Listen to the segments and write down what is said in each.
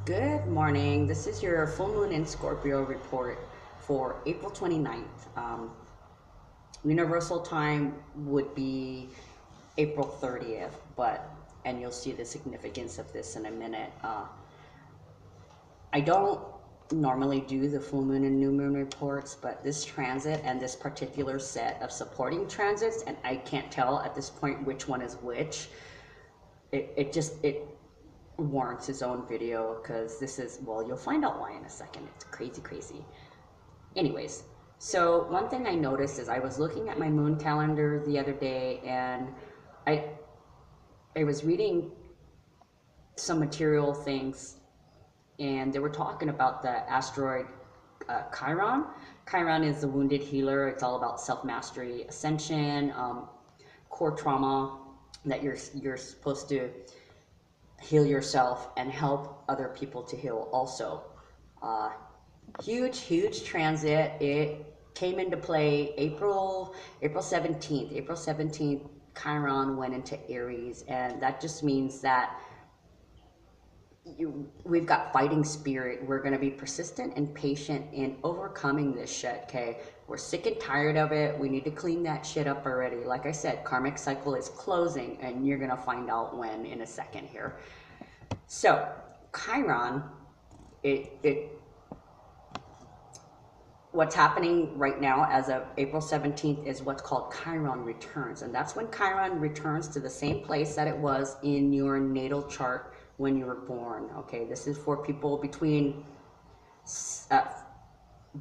Good morning. This is your full moon in Scorpio report for April 29th. Universal time would be April 30th, and you'll see the significance of this in a minute. I don't normally do the full moon and new moon reports, but this transit and this particular set of supporting transits, and I can't tell at this point which one is which. It warrants his own video because this is, well, you'll find out why in a second. It's crazy. Anyways, so one thing I noticed is I was looking at my moon calendar the other day, and I I was reading some material things, and they were talking about the asteroid Chiron. Chiron is the wounded healer. It's all about self-mastery, ascension, core trauma, that you're supposed to heal yourself and help other people to heal also. Uh, huge transit. It came into play April 17th. April 17th, Chiron went into Aries, and that just means that we've got fighting spirit. We're going to be persistent and patient in overcoming this shit, okay? We're sick and tired of it. We need to clean that shit up already. Like I said, karmic cycle is closing, and you're going to find out when in a second here. So, Chiron, what's happening right now as of April 17th is what's called Chiron returns. And that's when Chiron returns to the same place that it was in your natal chart when you were born. Okay, this is for people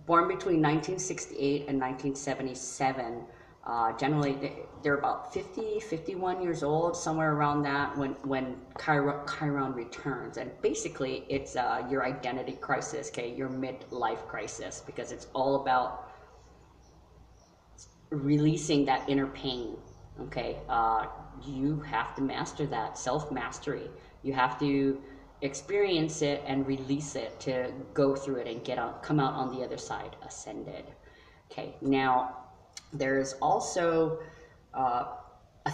born between 1968 and 1977. Generally, they're about 50, 51 years old, somewhere around that when Chiron returns. And basically, it's your identity crisis, okay, your midlife crisis, because it's all about releasing that inner pain, okay? You have to master that, self-mastery. You have to experience it and release it to go through it and come out on the other side, ascended. Okay, now there's also a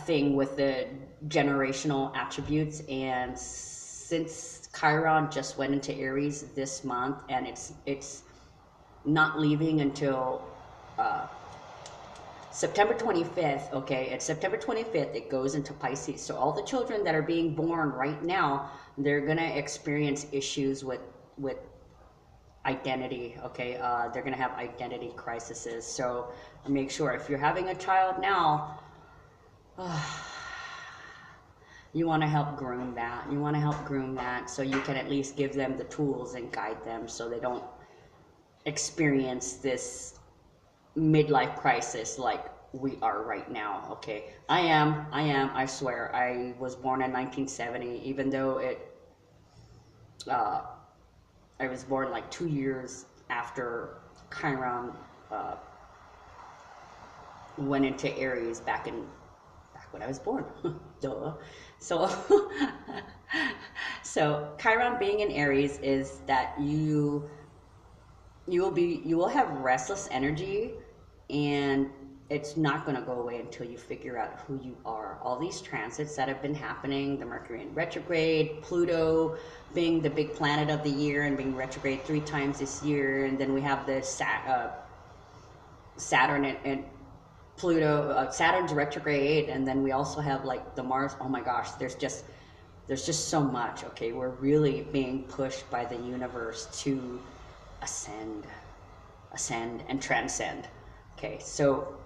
thing with the generational attributes, and since Chiron just went into Aries this month, and it's not leaving until September 25th, okay, it's September 25th, it goes into Pisces. So all the children that are being born right now, they're going to experience issues with identity, okay? They're going to have identity crises. So make sure if you're having a child now, you want to help groom that. You want to help groom that so you can at least give them the tools and guide them so they don't experience this midlife crisis like we are right now, okay? I swear. I was born in 1970, even though I was born like 2 years after Chiron went into Aries back when I was born. Duh. So, so Chiron being in Aries is that you will have restless energy, and it's not going to go away until you figure out who you are. All these transits that have been happening, the Mercury in retrograde, Pluto being the big planet of the year and being retrograde 3 times this year, and then we have the Saturn and Pluto, Saturn's retrograde, and then we also have like the Mars. Oh my gosh, there's just so much, okay? We're really being pushed by the universe to ascend and transcend. Okay, so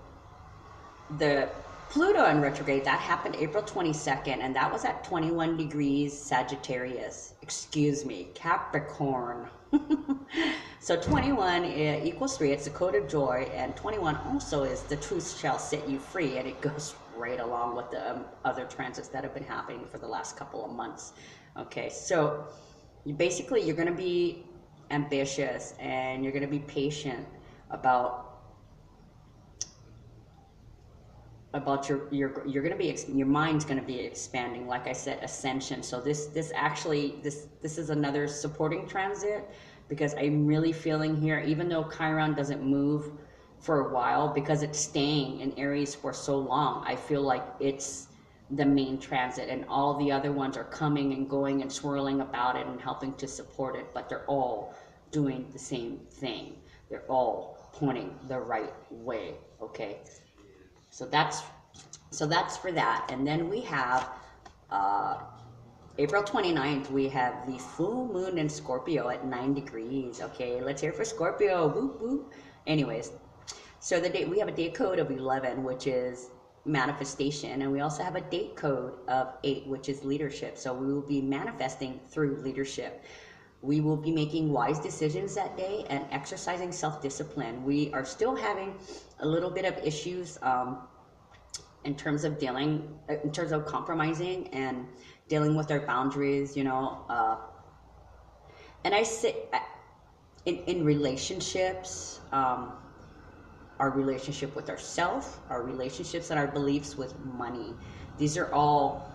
the Pluto in retrograde, that happened April 22nd, and that was at 21 degrees Sagittarius. Excuse me, Capricorn. So 21 equals 3, it's the code of joy, and 21 also is the truth shall set you free, and it goes right along with the other transits that have been happening for the last couple of months. Okay, so you're going to be ambitious, and you're going to be patient about you're going to be, your mind's going to be expanding. Like I said, ascension. So this is another supporting transit, because I'm really feeling here, even though Chiron doesn't move for a while, because it's staying in Aries for so long, I feel like it's the main transit, and all the other ones are coming and going and swirling about it and helping to support it, but they're all doing the same thing. They're all pointing the right way. Okay, so that's for that. And then we have uh, April 29th, we have the full moon in Scorpio at 9 degrees. Okay, let's hear for Scorpio. Whoop, whoop. Anyways, so the date, we have a date code of 11, which is manifestation, and we also have a date code of 8, which is leadership. So we will be manifesting through leadership. We will be making wise decisions that day and exercising self-discipline. We are still having a little bit of issues in terms of compromising and dealing with our boundaries, and I say in relationships, our relationship with ourselves, our relationships and our beliefs with money. These are all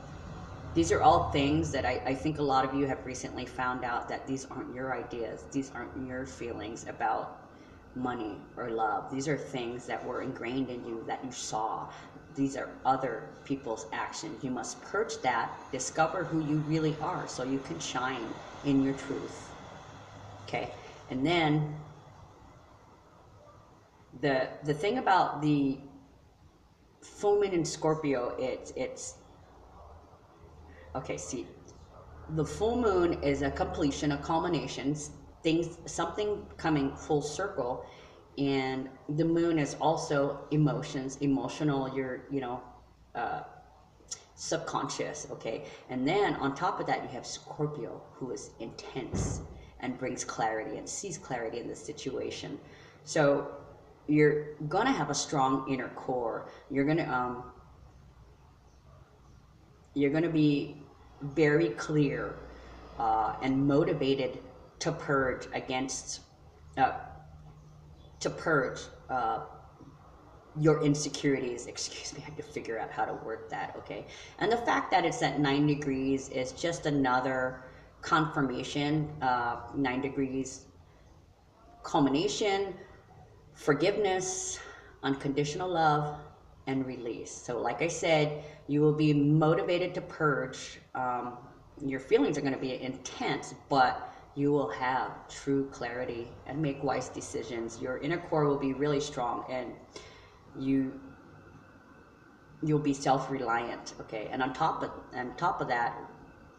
things that I think a lot of you have recently found out that these aren't your ideas. These aren't your feelings about money or love. These are things that were ingrained in you that you saw. These are other people's actions. You must purge that, discover who you really are so you can shine in your truth. Okay? And then the thing about the full moon in Scorpio, it's okay, see, the full moon is a completion, a culmination, something coming full circle. And the moon is also emotions, emotional, subconscious, okay? And then on top of that, you have Scorpio, who is intense and brings clarity and sees clarity in the situation. So you're gonna have a strong inner core. You're gonna be very clear and motivated to purge your insecurities. Excuse me, I have to figure out how to word that. Okay, and the fact that it's at 9 degrees is just another confirmation. 9 degrees, culmination, forgiveness, unconditional love, and release. So like I said, you will be motivated to purge. Your feelings are going to be intense, but you will have true clarity and make wise decisions. Your inner core will be really strong, and you'll be self-reliant. Okay, and on top of that,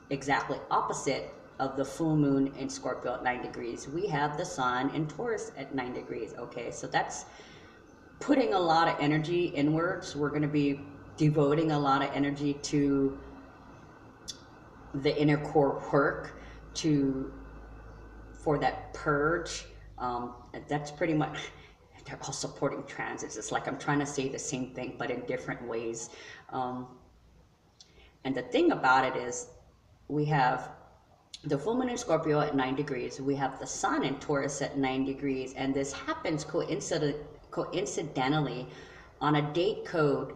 exactly opposite of the full moon in Scorpio at 9 degrees, we have the sun in Taurus at 9 degrees. Okay, so that's putting a lot of energy inwards. We're going to be devoting a lot of energy to the inner core work for that purge. That's pretty much, they're all supporting transits. It's like I'm trying to say the same thing, but in different ways. And the thing about it is, we have the full moon in Scorpio at 9 degrees. We have the sun in Taurus at 9 degrees. And this happens coincidentally on a date code.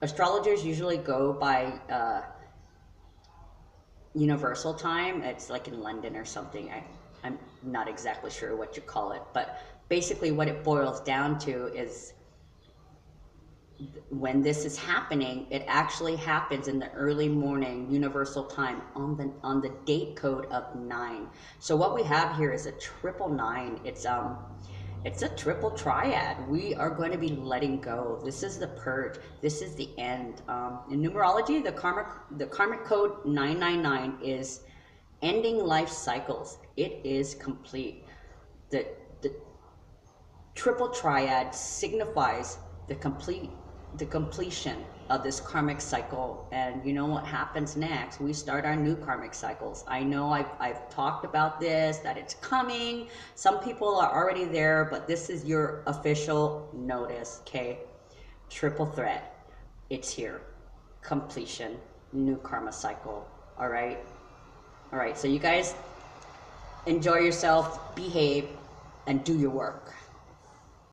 Astrologers usually go by universal time. It's like in London or something. I'm not exactly sure what you call it, but basically what it boils down to is when this is happening, it actually happens in the early morning universal time on the date code of 9. So what we have here is a triple 9. It's a triple triad. We are going to be letting go. This is the purge. This is the end. In numerology, the karmic code 999 is ending life cycles. It is complete. The triple triad signifies the completion of this karmic cycle. And you know what happens next? We start our new karmic cycles. I know I've talked about this, that it's coming. Some people are already there, but this is your official notice, okay? Triple threat. It's here. Completion. New karma cycle. All right? All right, so you guys enjoy yourself, behave, and do your work.